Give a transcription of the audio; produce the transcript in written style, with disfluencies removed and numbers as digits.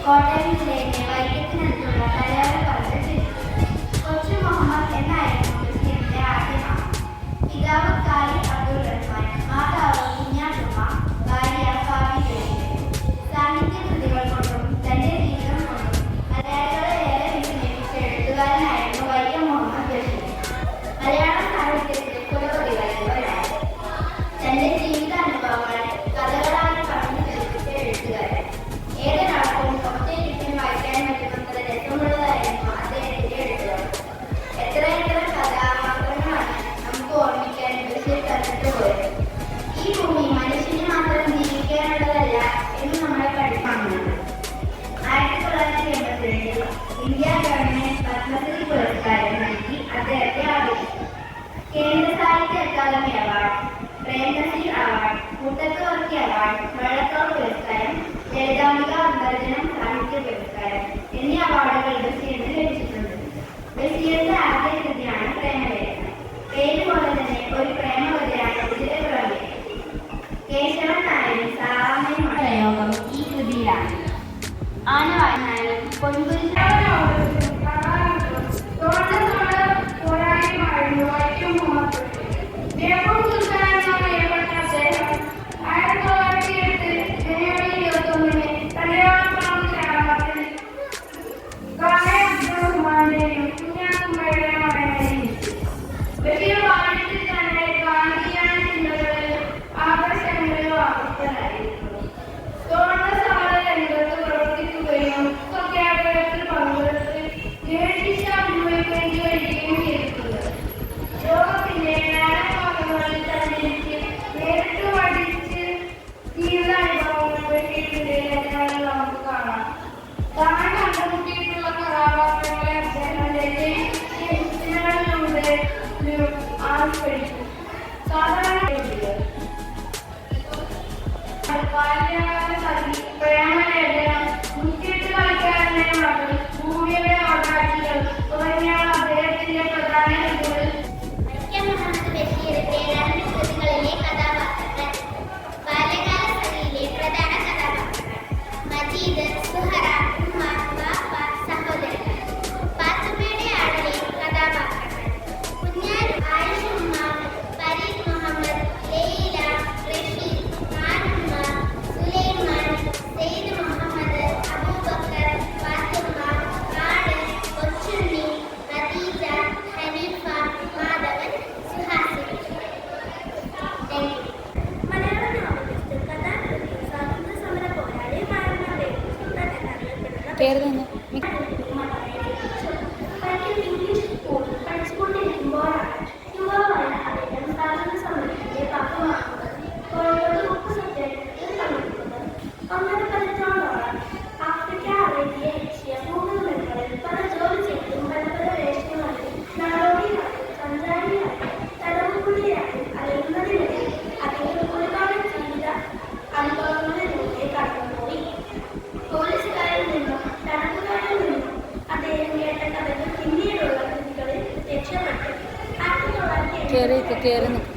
കോട്ടയം ജില്ലയിലെ വൈക്കത്തിനടുത്തുള്ള തലയാറപ്പറമ്പ് കൊച്ചു മുഹമ്മദ് എന്നായിരുന്നു ബഷീറിന്റെ ആദ്യ നാമം. പിതാവ് കാലി അബ്ദുൾ റഹ്മാൻ, മാതാവ് കുഞ്ഞാത്തുമ്മ, ഭാര്യ ഫാബി ജലീൽ. സാഹിത്യ കൃതികൾ കൊണ്ടും തന്റെ ജീവിതം കൊണ്ടും മലയാളികളെ ഏറെ വിസ്മയിപ്പിച്ച എഴുത്തുകാരനായിരുന്നു വൈക്കം മുഹമ്മദ് ബഷീർ. മലയാള സാഹിത്യത്തിലെ കുലപതികളിൽ ഒരാൾ. തന്റെ ജീവിതാനുഭവങ്ങൾ കഥകളായി പറഞ്ഞു കേൾപ്പിച്ച എഴുത്തുകാരൻ. ഏതൊരാൾക്കും ഒറ്റയ്ക്കിരുന്ന് വായിക്കാൻ പറ്റുന്നത്ര രസമുള്ളതായിരുന്നു അദ്ദേഹത്തിന്റെ എഴുത്തുകൾ. എത്രയെത്ര കഥാപാത്രങ്ങളാണ് നമുക്ക് ഓർമ്മിക്കാൻ ബഷീർ തന്നിട്ട് പോയത്. ഈ ഭൂമി മനുഷ്യന് മാത്രം ജീവിക്കാനുള്ളതല്ല എന്ന് നമ്മളെ പഠിപ്പിക്കുന്നുണ്ട്. 1982 ഇന്ത്യ ഗവൺമെന്റ് പത്മശ്രീ പുരസ്കാരം നൽകി അദ്ദേഹത്തെ ആദരിച്ചു. Kendra Sahitya Akademi award, Prem Nazir award, Muttathu Varkey award, Vallathol പുരസ്കാരം, ലളിതാംബിക അന്തർജനം സാഹിത്യ പുരസ്കാരം എന്നീ അവാർഡുകൾ ബഷീറിന് ലഭിച്ചിട്ടുണ്ട്. ബഷീറിന്റെ ആദ്യ കൃതിയാണ് പ്രേമലേഖനം. പേര് പോലെ തന്നെ ഒരു പ്രേമകഥയാണ് ഇതിലെ പ്രമേയം. കേശവൻ നായരും സാറാമ്മയും പ്രയോഗം ഈ കൃതിയിലാണ്. ആനവായനായാലും പ്രേമലേഖനം, മുറ്റിട്ട് കളിക്കാരന്റെ മകൾ, ഭൂമിയുടെ ഓടാറ്റികൾ തുടങ്ങിയാണ് അദ്ദേഹത്തിന്റെ പ്രധാന കൃതികൾ. വൈക്കം മുഹമ്മദ് ബഷീറിന്റെ രണ്ട് കൃതികളിലെ കഥാപാത്രങ്ങൾ. ബാല്യകാല സഖിയിലെ പ്രധാന കഥാപാത്രങ്ങൾ മജീദ്, സുഹറ, ഉമ്മ, ബാപ്പ, സഹോദരങ്ങൾ. പാത്തുമ്മയുടെ ആടിലെ കഥാപാത്രങ്ങൾ കുഞ്ഞാലു, ആയിഷുമ്മ, ഫരീദ് മുഹമ്മദ്, ലൈല, റഷീദ്, മാനുമ്മ, സുലൈമാൻ, സെയ്ദ് മുഹമ്മദ്, അബൂബക്കർ, ഫാത്തിമ, കാട്, കൊച്ചുണ്ണി, ഖദീജ, ഹനീഫ, മാധവൻ, സുഹാസിനി. മലയാള നോവലിസ്റ്റ്, കഥാകൃത്ത്, സ്വാതന്ത്ര്യ സമര പോരാളി, അറിയപ്പെടുന്ന ഇംഗ്ലീഷ് സ്കൂൾ പഠിച്ചുകൊണ്ടിരിക്കുമ്പോഴാണ് യുവാവായ അദ്ദേഹം സ്വാതന്ത്ര്യ സമരത്തിന്റെ ഭാഗമാകുന്നത്. കോഴിക്കോട് ഉപ്പ് സത്യാഗ്രഹത്തിൽ പങ്കെടുക്കുന്നത്. 1.5 ആഫ്രിക്ക, അറേബ്യ, ഏഷ്യ, ഭൂഖണ്ഡങ്ങളിൽ പല ജോലി ചെയ്തും പല പല വേഷങ്ങളിൽ നാടോടിയായും സഞ്ചാരിയായും തടവുപുള്ളിയായും അറിയുന്നതിനിടയിൽ അദ്ദേഹം ഒരുപാട് ജീവിത അനുഭവങ്ങളിലൂടെ കടന്നുപോയി. പോലീസുകാരിൽ നിന്നും തടവുകാരിൽ നിന്നും അദ്ദേഹം കേട്ട കഥകൾ പിന്നീടുള്ള കൃതികളിൽ പ്രത്യക്ഷപ്പെട്ടു. 1980